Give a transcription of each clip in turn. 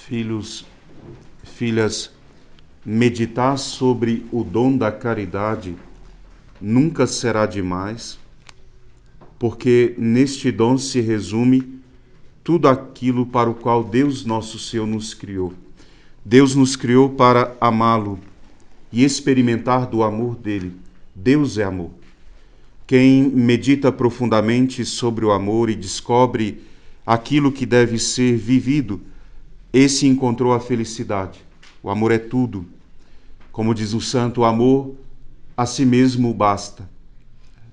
Filhos, filhas, meditar sobre o dom da caridade nunca será demais, porque neste dom se resume tudo aquilo para o qual Deus nosso Senhor nos criou. Deus nos criou para amá-lo e experimentar do amor dele. Deus é amor. Quem medita profundamente sobre o amor e descobre aquilo que deve ser vivido, esse encontrou a felicidade. O amor é tudo. Como diz o santo, o amor a si mesmo basta.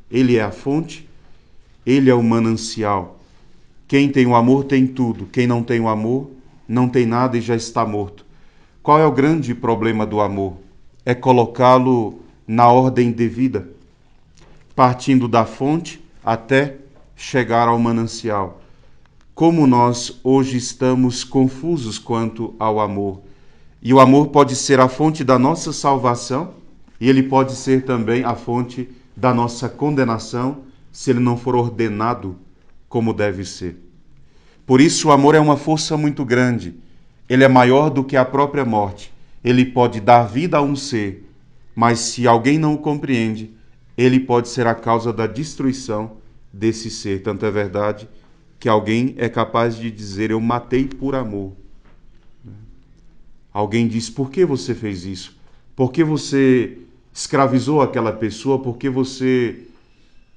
Ele é a fonte, ele é o manancial. Quem tem o amor tem tudo. Quem não tem o amor não tem nada e já está morto. Qual é o grande problema do amor? É colocá-lo na ordem devida, partindo da fonte até chegar ao manancial. Como nós hoje estamos confusos quanto ao amor. E o amor pode ser a fonte da nossa salvação e ele pode ser também a fonte da nossa condenação se ele não for ordenado como deve ser. Por isso o amor é uma força muito grande. Ele é maior do que a própria morte. Ele pode dar vida a um ser, mas se alguém não o compreende, ele pode ser a causa da destruição desse ser. Tanto é verdade que alguém é capaz de dizer, eu matei por amor. Alguém diz, por que você fez isso? Por que você escravizou aquela pessoa? Por que você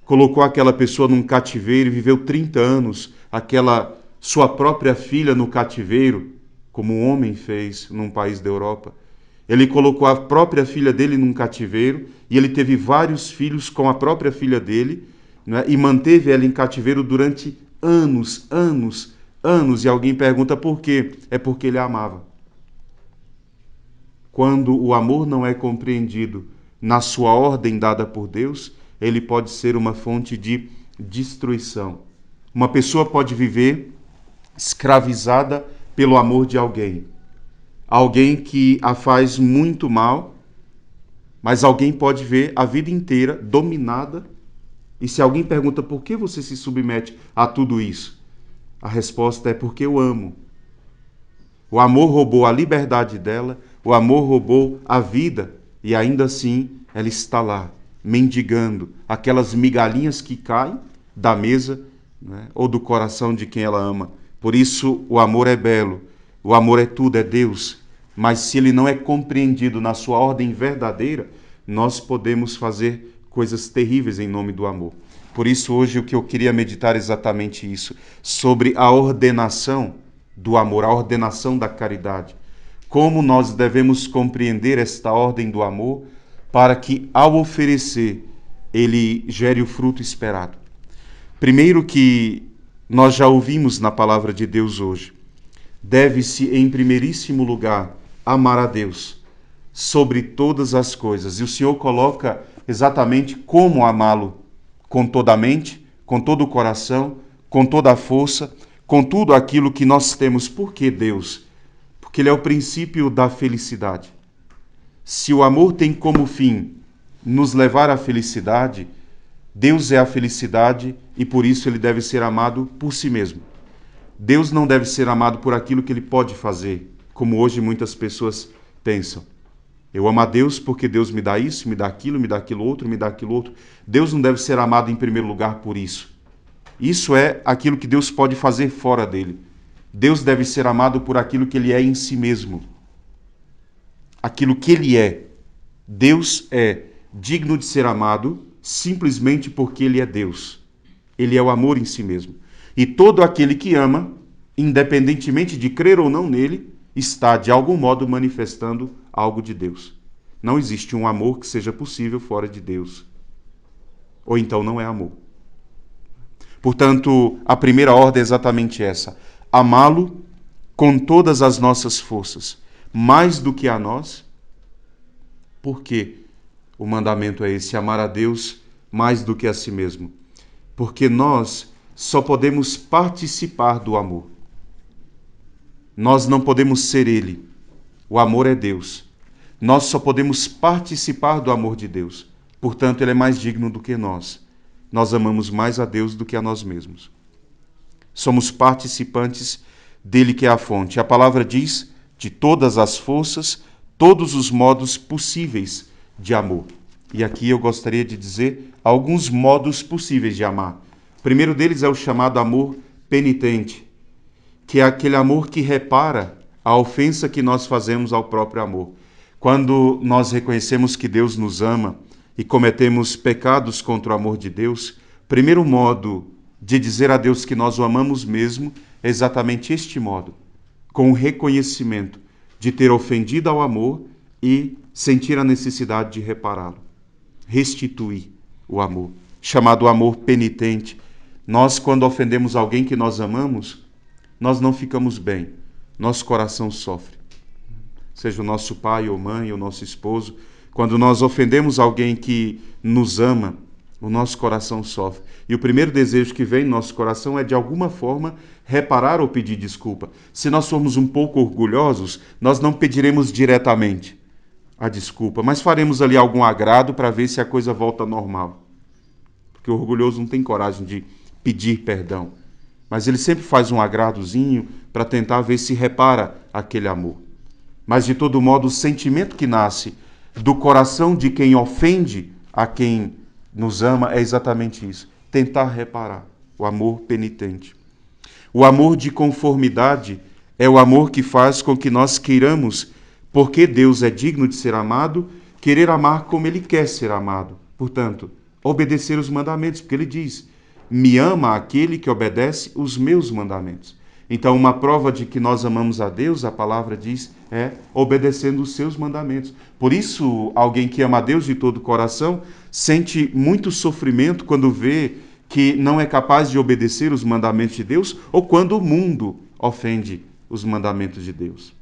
colocou aquela pessoa num cativeiro e viveu 30 anos, aquela sua própria filha no cativeiro, como um homem fez num país da Europa? Ele colocou a própria filha dele num cativeiro e ele teve vários filhos com a própria filha dele, né, e manteve ela em cativeiro durante anos. E alguém pergunta por quê? É porque ele a amava. Quando o amor não é compreendido na sua ordem dada por Deus, ele pode ser uma fonte de destruição. Uma pessoa pode viver escravizada pelo amor de alguém. Alguém que a faz muito mal, mas alguém pode ver a vida inteira dominada. E se alguém pergunta por que você se submete a tudo isso, a resposta é porque eu amo. O amor roubou a liberdade dela, o amor roubou a vida e ainda assim ela está lá, mendigando aquelas migalhinhas que caem da mesa, né, ou do coração de quem ela ama. Por isso o amor é belo, o amor é tudo, é Deus. Mas se ele não é compreendido na sua ordem verdadeira, nós podemos fazer coisas terríveis em nome do amor. Por isso hoje o que eu queria meditar é exatamente isso, sobre a ordenação do amor, a ordenação da caridade. Como nós devemos compreender esta ordem do amor para que, ao oferecer, ele gere o fruto esperado. Primeiro que nós já ouvimos na palavra de Deus hoje, deve-se, em primeiríssimo lugar, amar a Deus sobre todas as coisas. E o Senhor coloca exatamente como amá-lo, com toda a mente, com todo o coração, com toda a força, com tudo aquilo que nós temos. Por que Deus? Porque ele é o princípio da felicidade. Se o amor tem como fim nos levar à felicidade, Deus é a felicidade e por isso ele deve ser amado por si mesmo. Deus não deve ser amado por aquilo que ele pode fazer, como hoje muitas pessoas pensam. Eu amo a Deus porque Deus me dá isso, me dá aquilo outro, me dá aquilo outro. Deus não deve ser amado em primeiro lugar por isso. Isso é aquilo que Deus pode fazer fora dele. Deus deve ser amado por aquilo que ele é em si mesmo. Aquilo que ele é. Deus é digno de ser amado simplesmente porque ele é Deus. Ele é o amor em si mesmo. E todo aquele que ama, independentemente de crer ou não nele, está de algum modo manifestando algo de Deus. Não existe um amor que seja possível fora de Deus. Ou então não é amor. Portanto, a primeira ordem é exatamente essa: amá-lo com todas as nossas forças, mais do que a nós. Por quê? O mandamento é esse: amar a Deus mais do que a si mesmo. Porque nós só podemos participar do amor. Nós não podemos ser ele. O amor é Deus. Nós só podemos participar do amor de Deus. Portanto, ele é mais digno do que nós. Nós amamos mais a Deus do que a nós mesmos. Somos participantes dele que é a fonte. A palavra diz de todas as forças, todos os modos possíveis de amor. E aqui eu gostaria de dizer alguns modos possíveis de amar. O primeiro deles é o chamado amor penitente, que é aquele amor que repara a ofensa que nós fazemos ao próprio amor. Quando nós reconhecemos que Deus nos ama e cometemos pecados contra o amor de Deus, o primeiro modo de dizer a Deus que nós o amamos mesmo é exatamente este modo, com o reconhecimento de ter ofendido ao amor e sentir a necessidade de repará-lo, restituir o amor, chamado amor penitente. Nós, quando ofendemos alguém que nós amamos, nós não ficamos bem, nosso coração sofre. Seja o nosso pai ou mãe, ou nosso esposo, quando nós ofendemos alguém que nos ama, o nosso coração sofre. E o primeiro desejo que vem no nosso coração é, de alguma forma, reparar ou pedir desculpa. Se nós formos um pouco orgulhosos, nós não pediremos diretamente a desculpa, mas faremos ali algum agrado para ver se a coisa volta ao normal. Porque o orgulhoso não tem coragem de pedir perdão, mas ele sempre faz um agradozinho para tentar ver se repara aquele amor. Mas, de todo modo, o sentimento que nasce do coração de quem ofende a quem nos ama é exatamente isso, tentar reparar, o amor penitente. O amor de conformidade é o amor que faz com que nós queiramos, porque Deus é digno de ser amado, querer amar como Ele quer ser amado. Portanto, obedecer os mandamentos, porque Ele diz: me ama aquele que obedece os meus mandamentos. Então, uma prova de que nós amamos a Deus, a palavra diz, é obedecendo os seus mandamentos. Por isso, alguém que ama a Deus de todo o coração sente muito sofrimento quando vê que não é capaz de obedecer os mandamentos de Deus, ou quando o mundo ofende os mandamentos de Deus.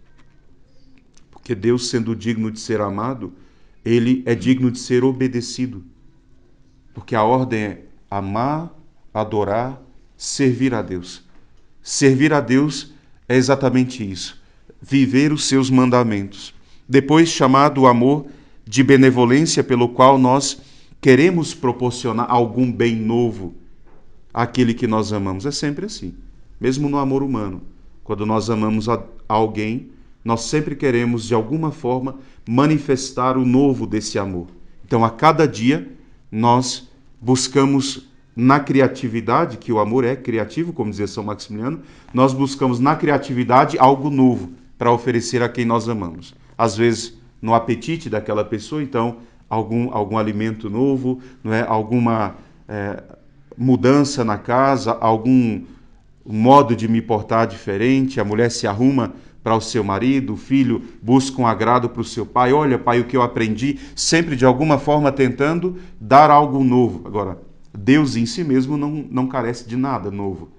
Porque Deus, sendo digno de ser amado, Ele é digno de ser obedecido. Porque a ordem é amar, adorar, servir a Deus. Servir a Deus é exatamente isso, viver os seus mandamentos. Depois, chamado o amor de benevolência, pelo qual nós queremos proporcionar algum bem novo àquele que nós amamos. É sempre assim, mesmo no amor humano. Quando nós amamos a alguém, nós sempre queremos, de alguma forma, manifestar o novo desse amor. Então, a cada dia, nós buscamos na criatividade, que o amor é criativo, como dizia São Maximiliano, nós buscamos na criatividade algo novo para oferecer a quem nós amamos. Às vezes, no apetite daquela pessoa, então, algum alimento novo, não é? Alguma mudança na casa, algum modo de me portar diferente. A mulher se arruma para o seu marido, o filho busca um agrado para o seu pai. Olha, pai, o que eu aprendi, sempre de alguma forma tentando dar algo novo. Agora, Deus em si mesmo não carece de nada novo,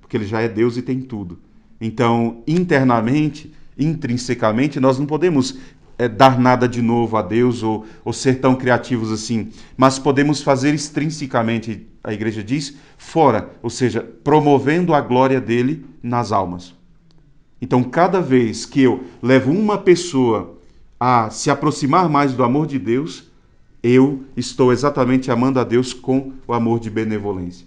porque Ele já é Deus e tem tudo. Então, internamente, intrinsecamente, nós não podemos dar nada de novo a Deus ou ser tão criativos assim, mas podemos fazer extrinsecamente, a igreja diz, fora, ou seja, promovendo a glória dele nas almas. Então, cada vez que eu levo uma pessoa a se aproximar mais do amor de Deus, eu estou exatamente amando a Deus com o amor de benevolência.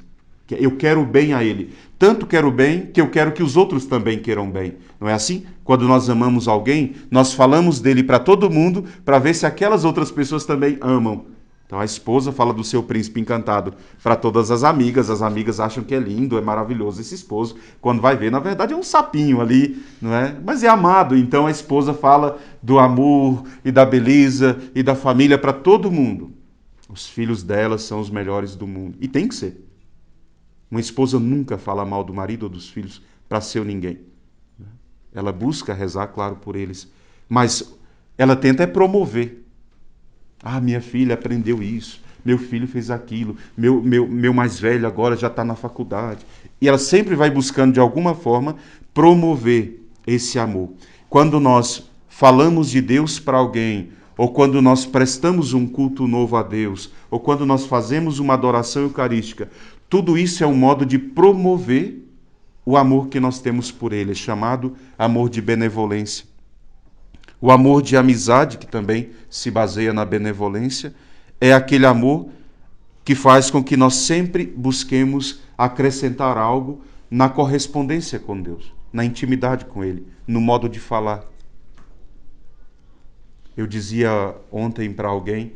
Eu quero bem a Ele. Tanto quero bem que eu quero que os outros também queiram bem. Não é assim? Quando nós amamos alguém, nós falamos dele para todo mundo para ver se aquelas outras pessoas também amam. Então a esposa fala do seu príncipe encantado para todas as amigas acham que é lindo, é maravilhoso esse esposo. Quando vai ver, na verdade é um sapinho ali, não é? Mas é amado. Então a esposa fala do amor e da beleza e da família para todo mundo. Os filhos dela são os melhores do mundo. E tem que ser. Uma esposa nunca fala mal do marido ou dos filhos para ser ninguém. Ela busca rezar, claro, por eles. Mas ela tenta promover. Ah, minha filha aprendeu isso. Meu filho fez aquilo. Meu mais velho agora já está na faculdade. E ela sempre vai buscando, de alguma forma, promover esse amor. Quando nós falamos de Deus para alguém, ou quando nós prestamos um culto novo a Deus, ou quando nós fazemos uma adoração eucarística, tudo isso é um modo de promover o amor que nós temos por Ele, chamado amor de benevolência. O amor de amizade, que também se baseia na benevolência, é aquele amor que faz com que nós sempre busquemos acrescentar algo na correspondência com Deus. na intimidade com ele, no modo de falar. Eu dizia ontem para alguém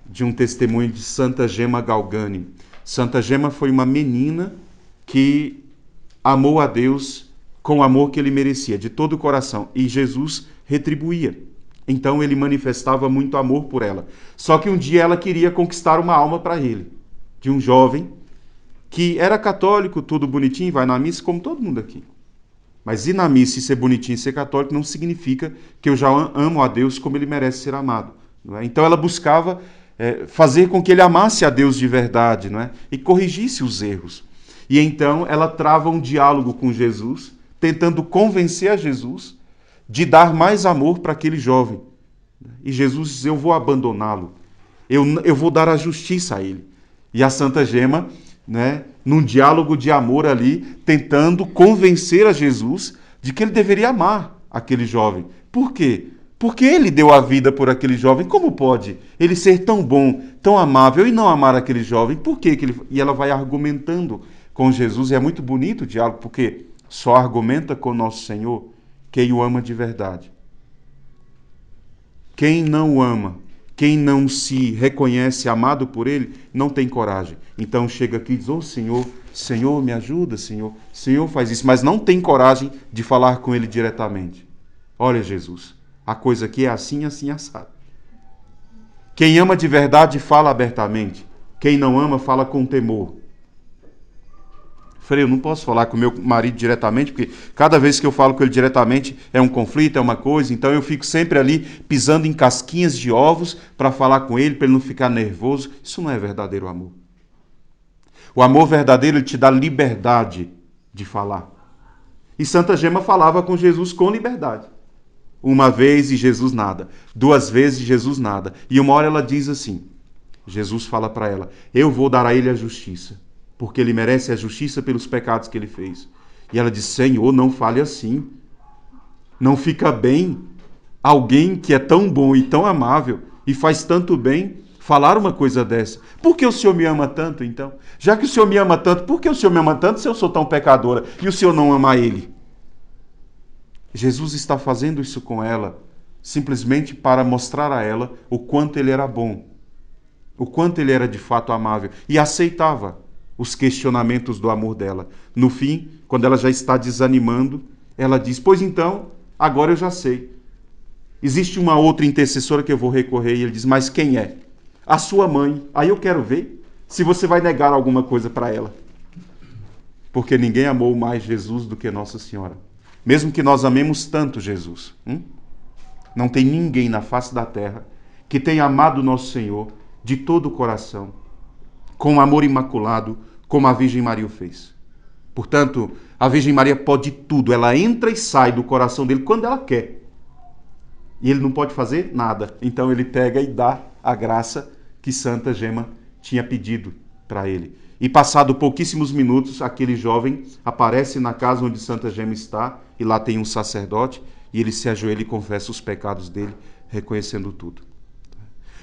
de um testemunho de Santa Gema Galgani. Santa Gema foi uma menina que amou a Deus com o amor que ele merecia, de todo o coração, e Jesus retribuía. Então ele manifestava muito amor por ela. Só que um dia ela queria conquistar uma alma para ele, de um jovem que era católico, tudo bonitinho, vai na missa como todo mundo aqui. Mas ir na missa e ser bonitinho e ser católico não significa que eu já amo a Deus como ele merece ser amado. Não é? Então ela buscava fazer com que ele amasse a Deus de verdade, não é? E corrigisse os erros. E então ela trava um diálogo com Jesus, tentando convencer a Jesus de dar mais amor para aquele jovem. E Jesus diz, eu vou abandoná-lo, eu vou dar a justiça a ele. E a Santa Gema, né, num diálogo de amor ali, tentando convencer a Jesus de que ele deveria amar aquele jovem. Por quê? Porque ele deu a vida por aquele jovem. Como pode ele ser tão bom, tão amável e não amar aquele jovem? Por quê que ele... E ela vai argumentando com Jesus. E é muito bonito o diálogo, porque só argumenta com nosso Senhor quem o ama de verdade. Quem não o ama, quem não se reconhece amado por ele, não tem coragem. Então chega aqui e diz, Senhor, Senhor, me ajuda, Senhor. Senhor, faz isso. Mas não tem coragem de falar com ele diretamente. Olha, Jesus, a coisa aqui é assim, assim, assado. Quem ama de verdade fala abertamente. Quem não ama fala com temor. Falei, eu não posso falar com meu marido diretamente, porque cada vez que eu falo com ele diretamente é um conflito, é uma coisa, então eu fico sempre ali pisando em casquinhas de ovos para falar com ele, para ele não ficar nervoso. Isso não é verdadeiro amor. O amor verdadeiro, ele te dá liberdade de falar. E Santa Gema falava com Jesus com liberdade. Uma vez e Jesus nada. 2 vezes e Jesus nada. E uma hora ela diz assim, Jesus fala para ela, eu vou dar a ele a justiça, porque ele merece a justiça pelos pecados que ele fez. E ela diz, Senhor, não fale assim. Não fica bem alguém que é tão bom e tão amável e faz tanto bem falar uma coisa dessa. Por que o Senhor me ama tanto, então? Já que o Senhor me ama tanto, por que o Senhor me ama tanto se eu sou tão pecadora e o Senhor não ama ele? Jesus está fazendo isso com ela simplesmente para mostrar a ela o quanto ele era bom, o quanto ele era de fato amável e aceitava os questionamentos do amor dela. No fim, quando ela já está desanimando, ela diz, pois então, agora eu já sei. Existe uma outra intercessora que eu vou recorrer. E ele diz, mas quem é? A sua mãe. Aí eu quero ver se você vai negar alguma coisa para ela. Porque ninguém amou mais Jesus do que Nossa Senhora. Mesmo que nós amemos tanto Jesus. Não tem ninguém na face da terra que tenha amado Nosso Senhor de todo o coração, com amor imaculado, como a Virgem Maria o fez. Portanto, a Virgem Maria pode tudo. Ela entra e sai do coração dele quando ela quer. E ele não pode fazer nada. Então ele pega e dá a graça que Santa Gema tinha pedido para ele. E passado pouquíssimos minutos, aquele jovem aparece na casa onde Santa Gema está, e lá tem um sacerdote, e ele se ajoelha e confessa os pecados dele, reconhecendo tudo.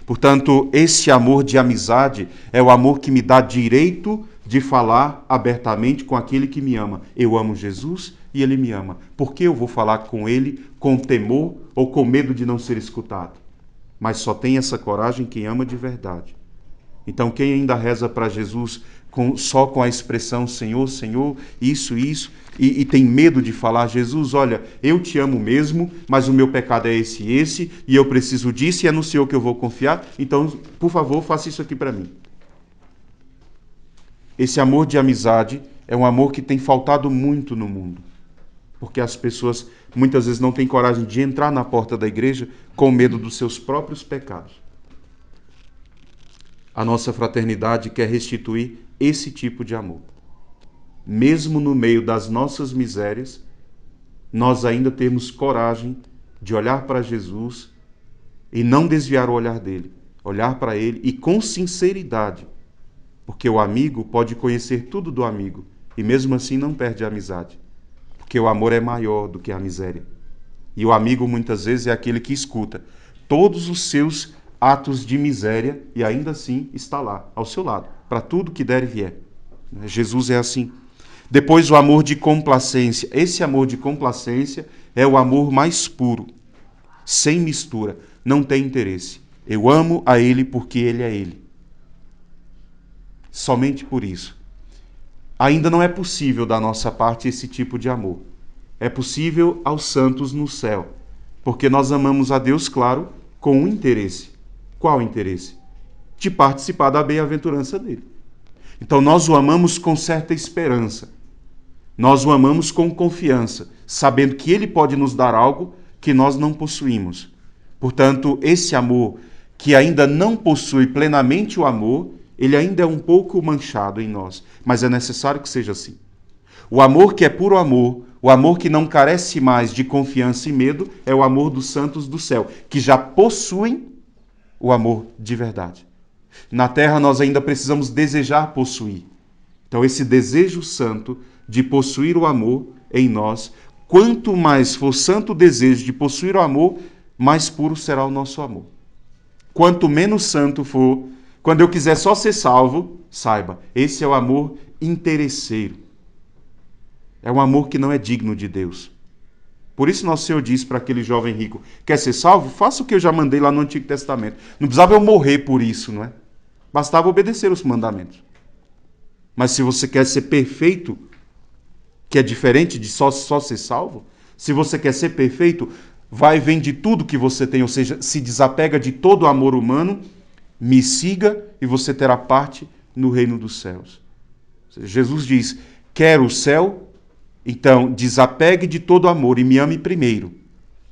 Portanto, esse amor de amizade é o amor que me dá direito de falar abertamente com aquele que me ama. Eu amo Jesus e ele me ama. Por que eu vou falar com ele com temor ou com medo de não ser escutado? Mas só tem essa coragem quem ama de verdade. Então, quem ainda reza para Jesus só com a expressão Senhor, Senhor, isso, e tem medo de falar, Jesus, olha, eu te amo mesmo, mas o meu pecado é esse, e eu preciso disso, e é no Senhor que eu vou confiar, então, por favor, faça isso aqui para mim. Esse amor de amizade é um amor que tem faltado muito no mundo, porque as pessoas muitas vezes não têm coragem de entrar na porta da igreja com medo dos seus próprios pecados. A nossa fraternidade quer restituir esse tipo de amor. Mesmo no meio das nossas misérias, nós ainda temos coragem de olhar para Jesus e não desviar o olhar dele. Olhar para ele e com sinceridade. Porque o amigo pode conhecer tudo do amigo e mesmo assim não perde a amizade. Porque o amor é maior do que a miséria. E o amigo muitas vezes é aquele que escuta todos os seus atos de miséria e ainda assim está lá, ao seu lado, para tudo que der e vier. Jesus é assim. Depois o amor de complacência. Esse amor de complacência é o amor mais puro, sem mistura, não tem interesse. Eu amo a ele porque ele é ele. Somente por isso. Ainda não é possível da nossa parte esse tipo de amor. É possível aos santos no céu, porque nós amamos a Deus, claro, com um interesse. Qual interesse? De participar da bem-aventurança dele. Então nós o amamos com certa esperança. Nós o amamos com confiança, sabendo que ele pode nos dar algo que nós não possuímos. Portanto, esse amor que ainda não possui plenamente o amor, ele ainda é um pouco manchado em nós, mas é necessário que seja assim. O amor que é puro amor, o amor que não carece mais de confiança e medo, é o amor dos santos do céu, que já possuem o amor de verdade. Na terra nós ainda precisamos desejar possuir. Então esse desejo santo de possuir o amor em nós, quanto mais for santo o desejo de possuir o amor, mais puro será o nosso amor. Quanto menos santo for, quando eu quiser só ser salvo, saiba, esse é o amor interesseiro. É um amor que não é digno de Deus. Por isso nosso Senhor disse para aquele jovem rico, quer ser salvo? Faça o que eu já mandei lá no Antigo Testamento. Não precisava eu morrer por isso, não é? Bastava obedecer os mandamentos. Mas se você quer ser perfeito, que é diferente de só ser salvo, se você quer ser perfeito, vai e vende tudo que você tem, ou seja, se desapega de todo o amor humano, me siga e você terá parte no reino dos céus. Jesus diz, quero o céu, então desapegue de todo amor e me ame primeiro.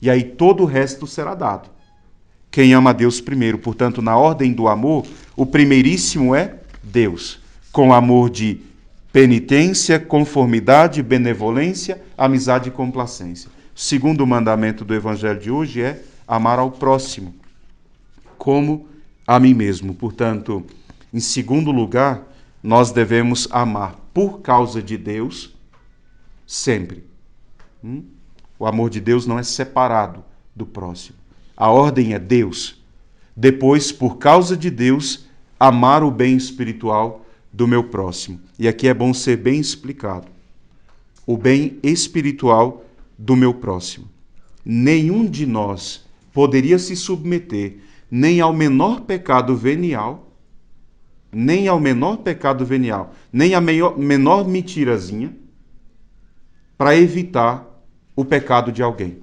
E aí todo o resto será dado. Quem ama a Deus primeiro, portanto, na ordem do amor, o primeiríssimo é Deus, com amor de penitência, conformidade, benevolência, amizade e complacência. O segundo mandamento do Evangelho de hoje é amar ao próximo, como a mim mesmo. Portanto, em segundo lugar, nós devemos amar por causa de Deus sempre. O amor de Deus não é separado do próximo. A ordem é Deus. Depois, por causa de Deus, amar o bem espiritual do meu próximo. E aqui é bom ser bem explicado. O bem espiritual do meu próximo. Nenhum de nós poderia se submeter nem ao menor pecado venial, nem a menor mentirazinha, para evitar o pecado de alguém.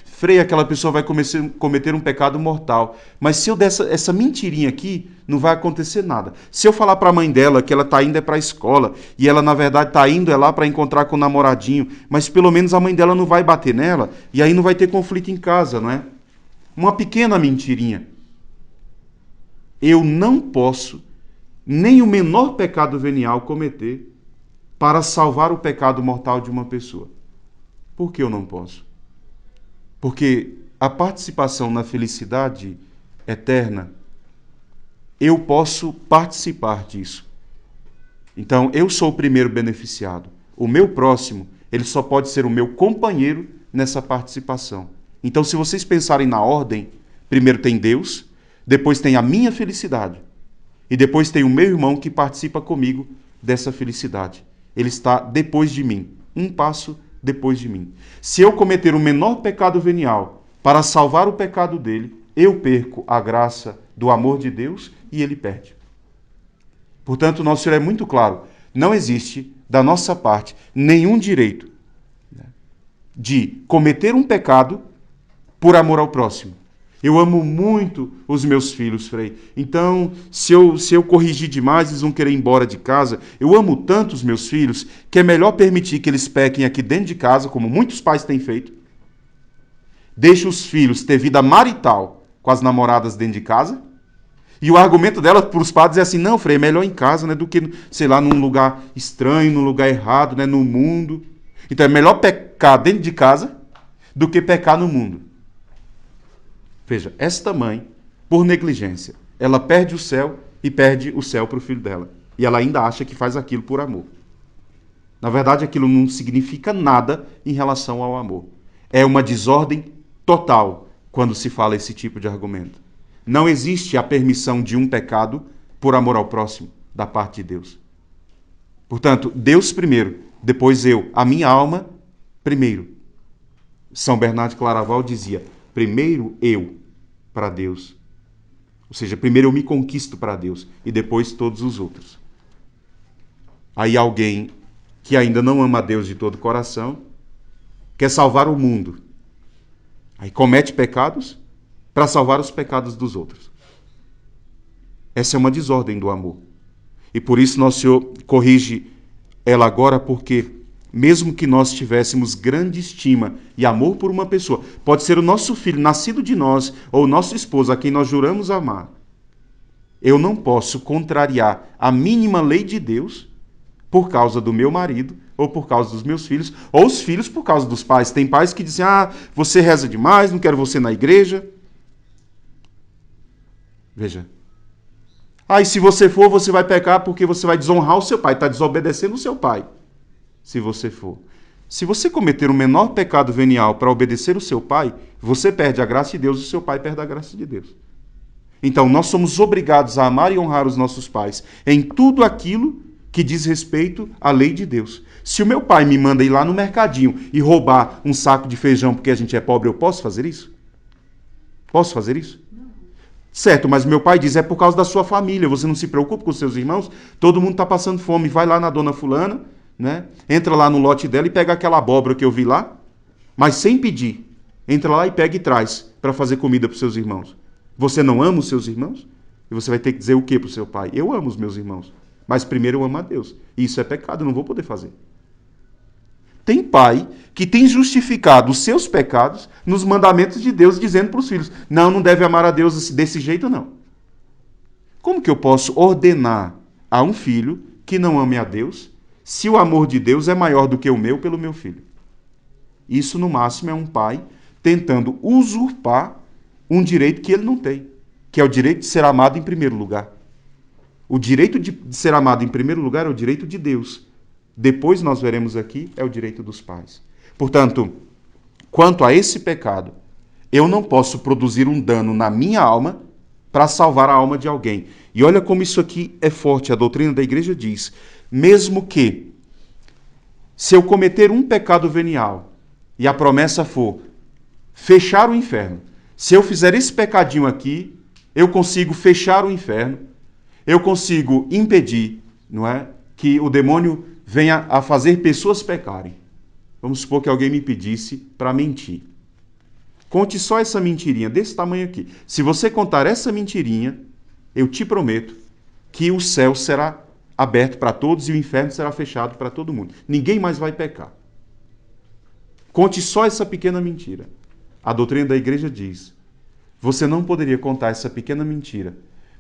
Frei, aquela pessoa vai cometer um pecado mortal. Mas se eu der essa mentirinha aqui, não vai acontecer nada. Se eu falar para a mãe dela que ela está indo para a escola, e ela na verdade está indo lá para encontrar com o namoradinho, mas pelo menos a mãe dela não vai bater nela, e aí não vai ter conflito em casa, não é? Uma pequena mentirinha. Eu não posso nem o menor pecado venial cometer para salvar o pecado mortal de uma pessoa. Por que eu não posso? Porque a participação na felicidade eterna, eu posso participar disso. Então, eu sou o primeiro beneficiado. O meu próximo, ele só pode ser o meu companheiro nessa participação. Então, se vocês pensarem na ordem, primeiro tem Deus, depois tem a minha felicidade, e depois tem o meu irmão que participa comigo dessa felicidade. Ele está depois de mim, um passo depois de mim. Se eu cometer o menor pecado venial para salvar o pecado dele, eu perco a graça do amor de Deus e ele perde. Portanto, nosso Senhor é muito claro, não existe da nossa parte nenhum direito de cometer um pecado por amor ao próximo. Eu amo muito os meus filhos, Frei. Então, se eu corrigir demais, eles vão querer ir embora de casa. Eu amo tanto os meus filhos que é melhor permitir que eles pequem aqui dentro de casa, como muitos pais têm feito. Deixa os filhos ter vida marital com as namoradas dentro de casa. E o argumento dela para os padres é assim, não, Frei, é melhor em casa, né, do que, sei lá, num lugar estranho, num lugar errado, né, no mundo. Então é melhor pecar dentro de casa do que pecar no mundo. Veja, esta mãe, por negligência, ela perde o céu e perde o céu para o filho dela. E ela ainda acha que faz aquilo por amor. Na verdade, aquilo não significa nada em relação ao amor. É uma desordem total quando se fala esse tipo de argumento. Não existe a permissão de um pecado por amor ao próximo, da parte de Deus. Portanto, Deus primeiro, depois eu. A minha alma, primeiro. São Bernardo de Claraval dizia, primeiro eu para Deus. Ou seja, primeiro eu me conquisto para Deus e depois todos os outros. Aí alguém que ainda não ama a Deus de todo o coração, quer salvar o mundo. Aí comete pecados para salvar os pecados dos outros. Essa é uma desordem do amor. E por isso nosso Senhor corrige ela agora, porque mesmo que nós tivéssemos grande estima e amor por uma pessoa, pode ser o nosso filho, nascido de nós, ou o nosso esposo, a quem nós juramos amar, eu não posso contrariar a mínima lei de Deus por causa do meu marido, ou por causa dos meus filhos, ou os filhos por causa dos pais. Tem pais que dizem, você reza demais, não quero você na igreja. Veja. E se você for, você vai pecar porque você vai desonrar o seu pai, está desobedecendo o seu pai. Se você for. Se você cometer o menor pecado venial para obedecer o seu pai, você perde a graça de Deus e o seu pai perde a graça de Deus. Então, nós somos obrigados a amar e honrar os nossos pais em tudo aquilo que diz respeito à lei de Deus. Se o meu pai me manda ir lá no mercadinho e roubar um saco de feijão porque a gente é pobre, eu posso fazer isso? Posso fazer isso? Certo, mas meu pai diz, é por causa da sua família, você não se preocupa com os seus irmãos? Todo mundo está passando fome, vai lá na dona fulana, né? Entra lá no lote dela e pega aquela abóbora que eu vi lá, mas sem pedir. Entra lá e pega e traz para fazer comida para os seus irmãos. Você não ama os seus irmãos? E você vai ter que dizer o que para o seu pai? Eu amo os meus irmãos, mas primeiro eu amo a Deus. E isso é pecado, eu não vou poder fazer. Tem pai que tem justificado os seus pecados nos mandamentos de Deus, dizendo para os filhos, não deve amar a Deus desse jeito, não. Como que eu posso ordenar a um filho que não ame a Deus, se o amor de Deus é maior do que o meu pelo meu filho? Isso, no máximo, é um pai tentando usurpar um direito que ele não tem, que é o direito de ser amado em primeiro lugar. O direito de ser amado em primeiro lugar é o direito de Deus. Depois nós veremos aqui, é o direito dos pais. Portanto, quanto a esse pecado, eu não posso produzir um dano na minha alma para salvar a alma de alguém. E olha como isso aqui é forte. A doutrina da igreja diz, mesmo que, se eu cometer um pecado venial, e a promessa for fechar o inferno, se eu fizer esse pecadinho aqui, eu consigo fechar o inferno, eu consigo impedir, não é, que o demônio venha a fazer pessoas pecarem. Vamos supor que alguém me pedisse para mentir. Conte só essa mentirinha desse tamanho aqui. Se você contar essa mentirinha, eu te prometo que o céu será aberto para todos e o inferno será fechado para todo mundo. Ninguém mais vai pecar. Conte só essa pequena mentira. A doutrina da igreja diz, você não poderia contar essa pequena mentira,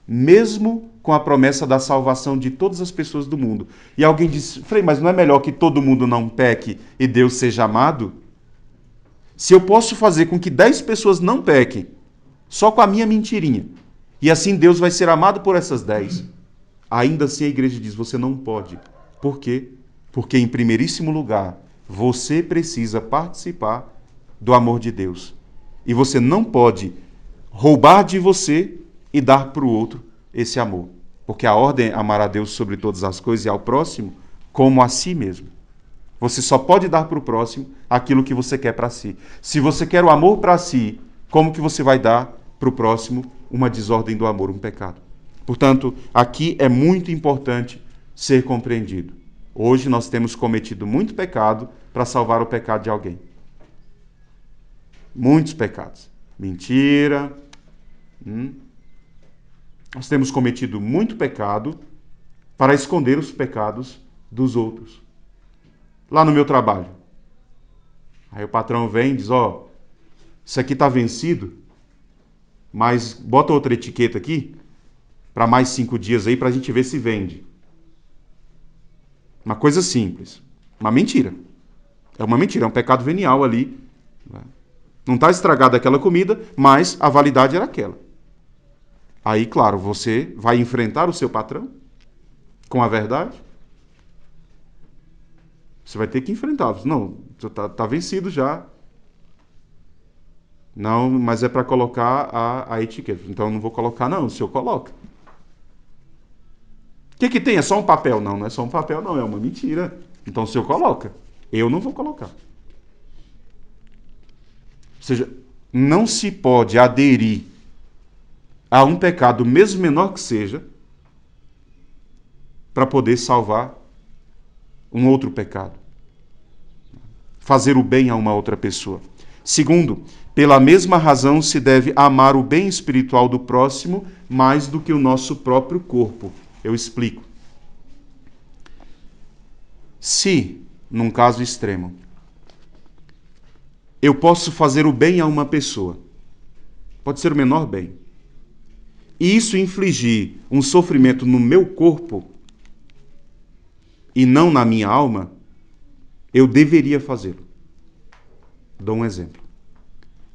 mesmo com a promessa da salvação de todas as pessoas do mundo. E alguém diz, Frei, mas não é melhor que todo mundo não peque e Deus seja amado? Se eu posso fazer com que 10 pessoas não pequem, só com a minha mentirinha, e assim Deus vai ser amado por essas 10, ainda assim a igreja diz, você não pode. Por quê? Porque, em primeiríssimo lugar, você precisa participar do amor de Deus. E você não pode roubar de você e dar para o outro esse amor. Porque a ordem é amar a Deus sobre todas as coisas e ao próximo como a si mesmo. Você só pode dar para o próximo aquilo que você quer para si. Se você quer o amor para si, como que você vai dar para o próximo uma desordem do amor, um pecado? Portanto, aqui é muito importante ser compreendido. Hoje nós temos cometido muito pecado para salvar o pecado de alguém. Muitos pecados. Mentira. Nós temos cometido muito pecado para esconder os pecados dos outros. Lá no meu trabalho. Aí o patrão vem e diz, isso aqui está vencido, mas bota outra etiqueta aqui, para mais 5 dias aí, para a gente ver se vende. Uma coisa simples. Uma mentira. É uma mentira, é um pecado venial ali. Não está estragada aquela comida, mas a validade era aquela. Aí, claro, você vai enfrentar o seu patrão com a verdade. Você vai ter que enfrentá-los. Não, tá vencido já. Não, mas é para colocar a etiqueta. Então eu não vou colocar, não. O senhor coloca. O que tem? É só um papel? Não, não é só um papel, não. É uma mentira. Então o senhor coloca. Eu não vou colocar. Ou seja, não se pode aderir a um pecado, mesmo menor que seja, para poder salvar um outro pecado. Fazer o bem a uma outra pessoa. Segundo, pela mesma razão se deve amar o bem espiritual do próximo mais do que o nosso próprio corpo. Eu explico. Se, num caso extremo, eu posso fazer o bem a uma pessoa, pode ser o menor bem, e isso infligir um sofrimento no meu corpo e não na minha alma, eu deveria fazê-lo. Dou um exemplo.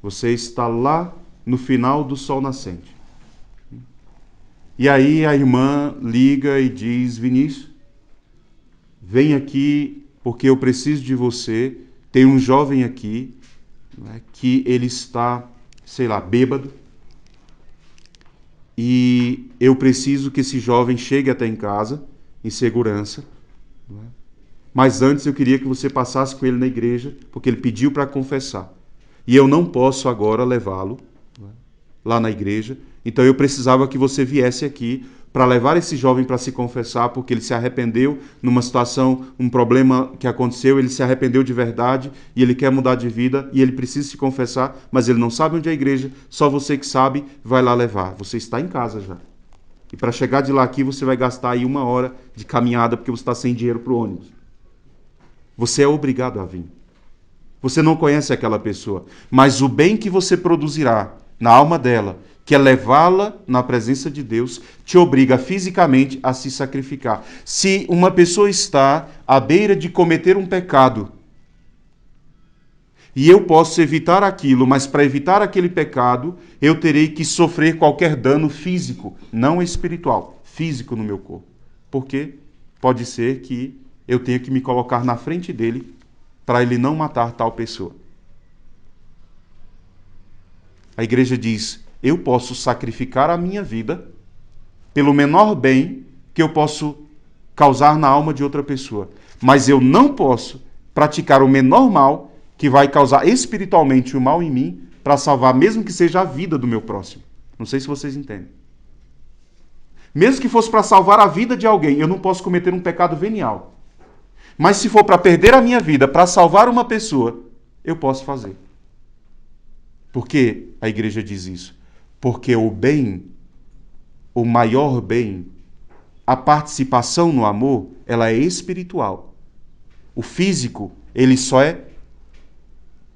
Você está lá no final do sol nascente. E aí a irmã liga e diz: Vinícius, vem aqui porque eu preciso de você. Tem um jovem aqui, né, que ele está, sei lá, bêbado. E eu preciso que esse jovem chegue até em casa, em segurança. Né? Mas antes eu queria que você passasse com ele na igreja, porque ele pediu para confessar. E eu não posso agora levá-lo, né, lá na igreja. Então eu precisava que você viesse aqui para levar esse jovem para se confessar, porque ele se arrependeu numa situação, um problema que aconteceu, ele se arrependeu de verdade e ele quer mudar de vida e ele precisa se confessar, mas ele não sabe onde é a igreja, só você que sabe, vai lá levar. Você está em casa já. E para chegar de lá aqui você vai gastar aí 1 hora de caminhada porque você está sem dinheiro para o ônibus. Você é obrigado a vir. Você não conhece aquela pessoa, mas o bem que você produzirá na alma dela, que é levá-la na presença de Deus, te obriga fisicamente a se sacrificar. Se uma pessoa está à beira de cometer um pecado, e eu posso evitar aquilo, mas para evitar aquele pecado, eu terei que sofrer qualquer dano físico, não espiritual, físico no meu corpo. Por quê? Pode ser que eu tenha que me colocar na frente dele para ele não matar tal pessoa. A igreja diz: eu posso sacrificar a minha vida pelo menor bem que eu posso causar na alma de outra pessoa, mas eu não posso praticar o menor mal que vai causar espiritualmente o mal em mim para salvar, mesmo que seja a vida do meu próximo. Não sei se vocês entendem. Mesmo que fosse para salvar a vida de alguém, eu não posso cometer um pecado venial. Mas se for para perder a minha vida, para salvar uma pessoa, eu posso fazer. Por que a igreja diz isso? Porque o bem, o maior bem, a participação no amor, ela é espiritual. O físico, ele só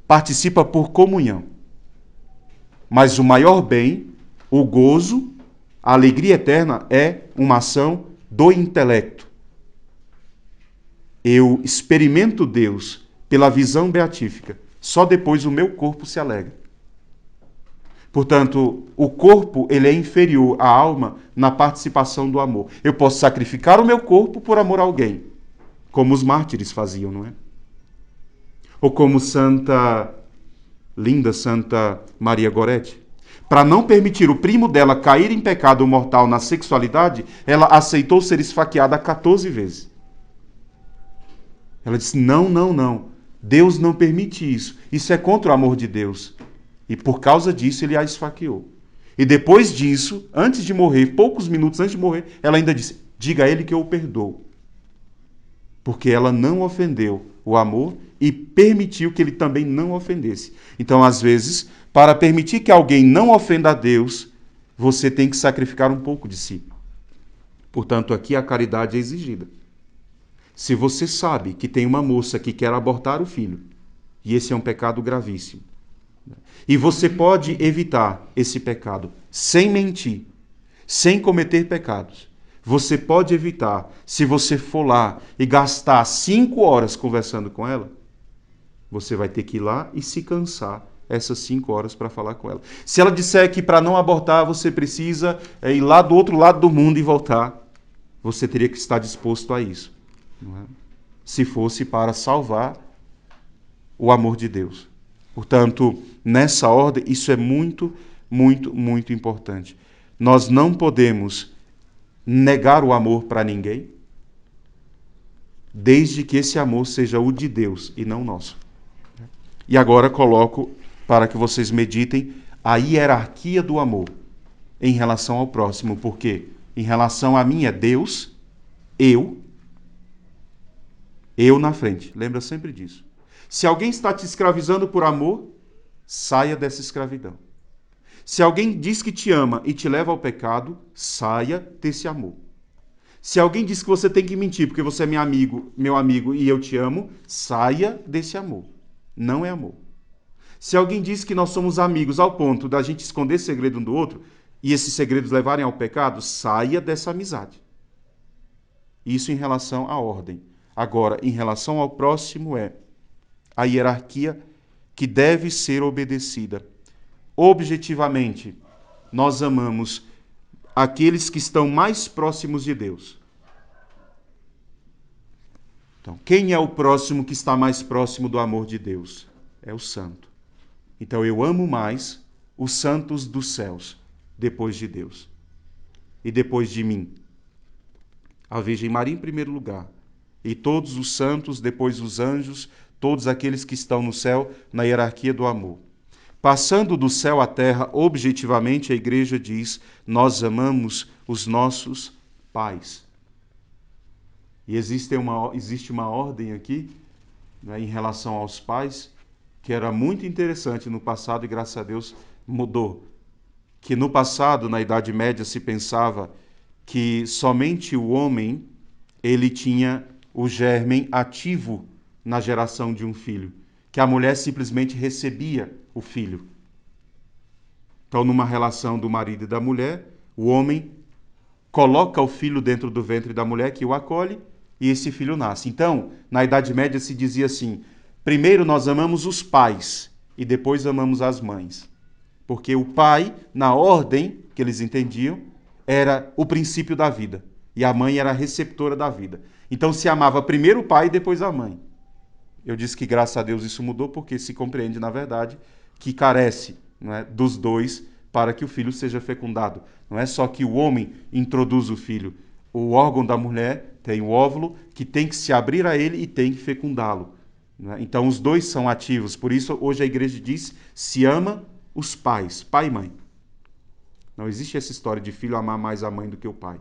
participa por comunhão. Mas o maior bem, o gozo, a alegria eterna é uma ação do intelecto. Eu experimento Deus pela visão beatífica. Só depois o meu corpo se alegra. Portanto, o corpo ele é inferior à alma na participação do amor. Eu posso sacrificar o meu corpo por amor a alguém, como os mártires faziam, não é? Ou como linda Santa Maria Goretti. Para não permitir o primo dela cair em pecado mortal na sexualidade, ela aceitou ser esfaqueada 14 vezes. Ela disse: não, não, não. Deus não permite isso. Isso é contra o amor de Deus. E por causa disso ele a esfaqueou. E depois disso, antes de morrer, poucos minutos antes de morrer, ela ainda disse: diga a ele que eu o perdoo. Porque ela não ofendeu o amor e permitiu que ele também não ofendesse. Então, às vezes, para permitir que alguém não ofenda a Deus, você tem que sacrificar um pouco de si. Portanto, aqui a caridade é exigida. Se você sabe que tem uma moça que quer abortar o filho, e esse é um pecado gravíssimo, e você pode evitar esse pecado sem mentir, sem cometer pecados, você pode evitar se você for lá e gastar 5 horas conversando com ela, você vai ter que ir lá e se cansar essas 5 horas para falar com ela. Se ela disser que para não abortar você precisa ir lá do outro lado do mundo e voltar, você teria que estar disposto a isso. Não é? Se fosse para salvar o amor de Deus. Portanto, nessa ordem, isso é muito, muito, muito importante. Nós não podemos negar o amor para ninguém, desde que esse amor seja o de Deus e não nosso. E agora coloco, para que vocês meditem, a hierarquia do amor em relação ao próximo, porque em relação a mim é Deus, eu na frente. Lembra sempre disso. Se alguém está te escravizando por amor, saia dessa escravidão. Se alguém diz que te ama e te leva ao pecado, saia desse amor. Se alguém diz que você tem que mentir porque você é meu amigo e eu te amo, saia desse amor. Não é amor. Se alguém diz que nós somos amigos ao ponto da gente esconder segredo um do outro e esses segredos levarem ao pecado, saia dessa amizade. Isso em relação à ordem. Agora, em relação ao próximo é a hierarquia que deve ser obedecida. Objetivamente, nós amamos aqueles que estão mais próximos de Deus. Então, quem é o próximo que está mais próximo do amor de Deus? É o santo. Então, eu amo mais os santos dos céus, depois de Deus. E depois de mim, a Virgem Maria em primeiro lugar. E todos os santos, depois os anjos, todos aqueles que estão no céu, na hierarquia do amor. Passando do céu à terra, objetivamente, a Igreja diz, nós amamos os nossos pais. E existe uma ordem aqui, né, em relação aos pais, que era muito interessante no passado e, graças a Deus, mudou. Que no passado, na Idade Média, se pensava que somente o homem ele tinha o germen ativo na geração de um filho, que a mulher simplesmente recebia o filho. Então, numa relação do marido e da mulher, o homem coloca o filho dentro do ventre da mulher, que o acolhe, e esse filho nasce. Então, na Idade Média se dizia assim, primeiro nós amamos os pais e depois amamos as mães. Porque o pai, na ordem que eles entendiam, era o princípio da vida. E a mãe era a receptora da vida. Então se amava primeiro o pai e depois a mãe. Eu disse que graças a Deus isso mudou porque se compreende, na verdade, que carece, não é, dos dois para que o filho seja fecundado. Não é só que o homem introduz o filho. O órgão da mulher tem o óvulo que tem que se abrir a ele e tem que fecundá-lo. Então os dois são ativos. Por isso hoje a igreja diz, se ama os pais, pai e mãe. Não existe essa história de filho amar mais a mãe do que o pai.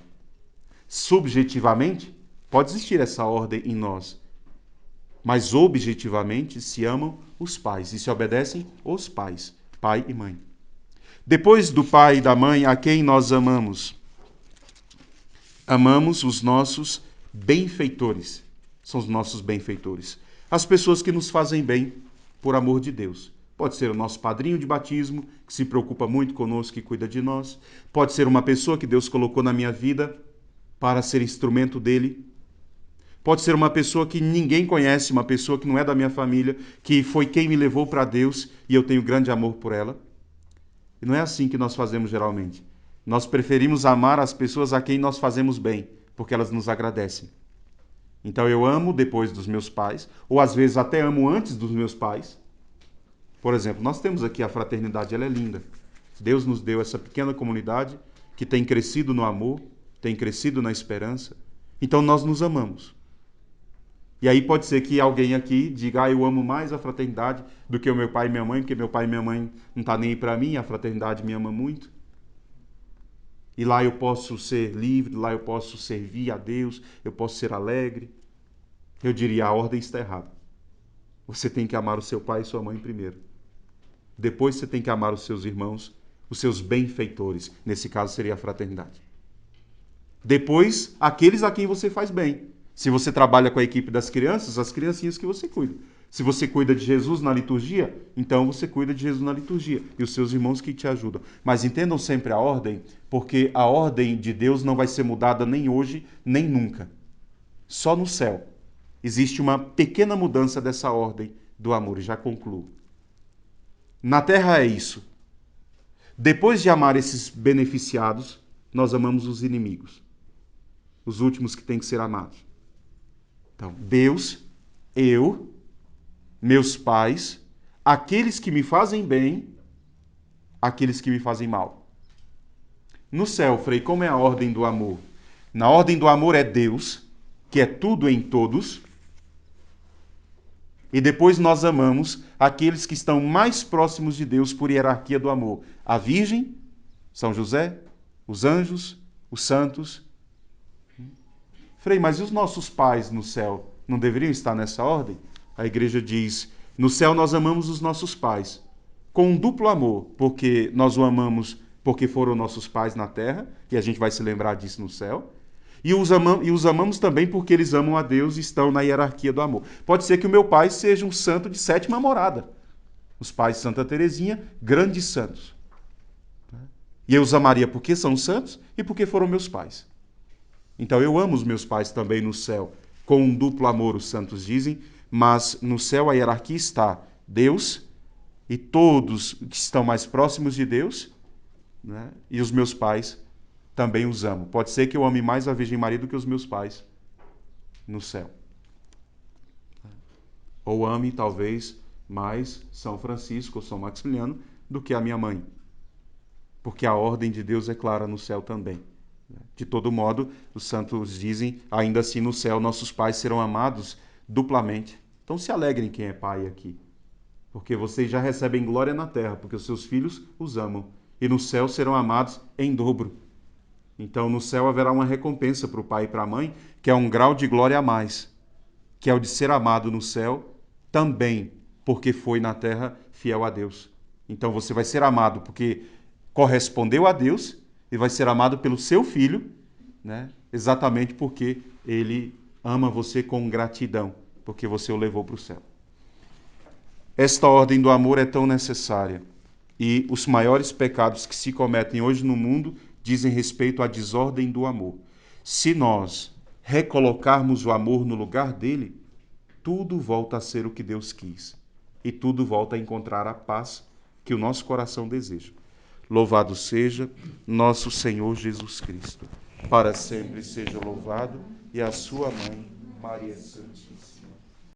Subjetivamente, pode existir essa ordem em nós. Mas objetivamente se amam os pais e se obedecem os pais, pai e mãe. Depois do pai e da mãe, a quem nós amamos? Amamos os nossos benfeitores. São os nossos benfeitores. As pessoas que nos fazem bem por amor de Deus. Pode ser o nosso padrinho de batismo, que se preocupa muito conosco e cuida de nós. Pode ser uma pessoa que Deus colocou na minha vida para ser instrumento dele. Pode ser uma pessoa que ninguém conhece, uma pessoa que não é da minha família, que foi quem me levou para Deus e eu tenho grande amor por ela. E não é assim que nós fazemos geralmente. Nós preferimos amar as pessoas a quem nós fazemos bem, porque elas nos agradecem. Então eu amo depois dos meus pais, ou às vezes até amo antes dos meus pais. Por exemplo, nós temos aqui a fraternidade, ela é linda. Deus nos deu essa pequena comunidade que tem crescido no amor, tem crescido na esperança. Então nós nos amamos. E aí pode ser que alguém aqui diga, eu amo mais a fraternidade do que o meu pai e minha mãe, porque meu pai e minha mãe não estão nem aí para mim, a fraternidade me ama muito. E lá eu posso ser livre, lá eu posso servir a Deus, eu posso ser alegre. Eu diria, a ordem está errada. Você tem que amar o seu pai e sua mãe primeiro. Depois você tem que amar os seus irmãos, os seus benfeitores. Nesse caso seria a fraternidade. Depois, aqueles a quem você faz bem. Se você trabalha com a equipe das crianças, as criancinhas que você cuida. Se você cuida de Jesus na liturgia, então você cuida de Jesus na liturgia. E os seus irmãos que te ajudam. Mas entendam sempre a ordem, porque a ordem de Deus não vai ser mudada nem hoje, nem nunca. Só no céu existe uma pequena mudança dessa ordem do amor. E já concluo. Na terra é isso. Depois de amar esses beneficiados, nós amamos os inimigos. Os últimos que têm que ser amados. Então, Deus, eu, meus pais, aqueles que me fazem bem, aqueles que me fazem mal. No céu, Frei, como é a ordem do amor? Na ordem do amor é Deus, que é tudo em todos, E depois nós amamos aqueles que estão mais próximos de Deus por hierarquia do amor. A Virgem, São José, os anjos, os santos. Frei, mas e os nossos pais no céu? Não deveriam estar nessa ordem? A igreja diz, no céu nós amamos os nossos pais, com um duplo amor, porque nós o amamos porque foram nossos pais na terra, e a gente vai se lembrar disso no céu, e os amamos também porque eles amam a Deus e estão na hierarquia do amor. Pode ser que o meu pai seja um santo de sétima morada. Os pais de Santa Teresinha, grandes santos. E eu os amaria porque são santos e porque foram meus pais. Então eu amo os meus pais também no céu, com um duplo amor, os santos dizem, mas no céu a hierarquia está Deus e todos que estão mais próximos de Deus, né? E os meus pais também os amo. Pode ser que eu ame mais a Virgem Maria do que os meus pais no céu. Ou ame, talvez, mais São Francisco ou São Maximiliano do que a minha mãe. Porque a ordem de Deus é clara no céu também. De todo modo, os santos dizem, ainda assim no céu nossos pais serão amados duplamente. Então se alegrem quem é pai aqui. Porque vocês já recebem glória na terra, porque os seus filhos os amam. E no céu serão amados em dobro. Então, no céu haverá uma recompensa para o pai e para a mãe, que é um grau de glória a mais, que é o de ser amado no céu também, porque foi na terra fiel a Deus. Então, você vai ser amado porque correspondeu a Deus e vai ser amado pelo seu filho, né? Exatamente porque ele ama você com gratidão, porque você o levou para o céu. Esta ordem do amor é tão necessária e os maiores pecados que se cometem hoje no mundo dizem respeito à desordem do amor. Se nós recolocarmos o amor no lugar dele, tudo volta a ser o que Deus quis. E tudo volta a encontrar a paz que o nosso coração deseja. Louvado seja nosso Senhor Jesus Cristo. Para sempre seja louvado e a sua mãe, Maria Santíssima.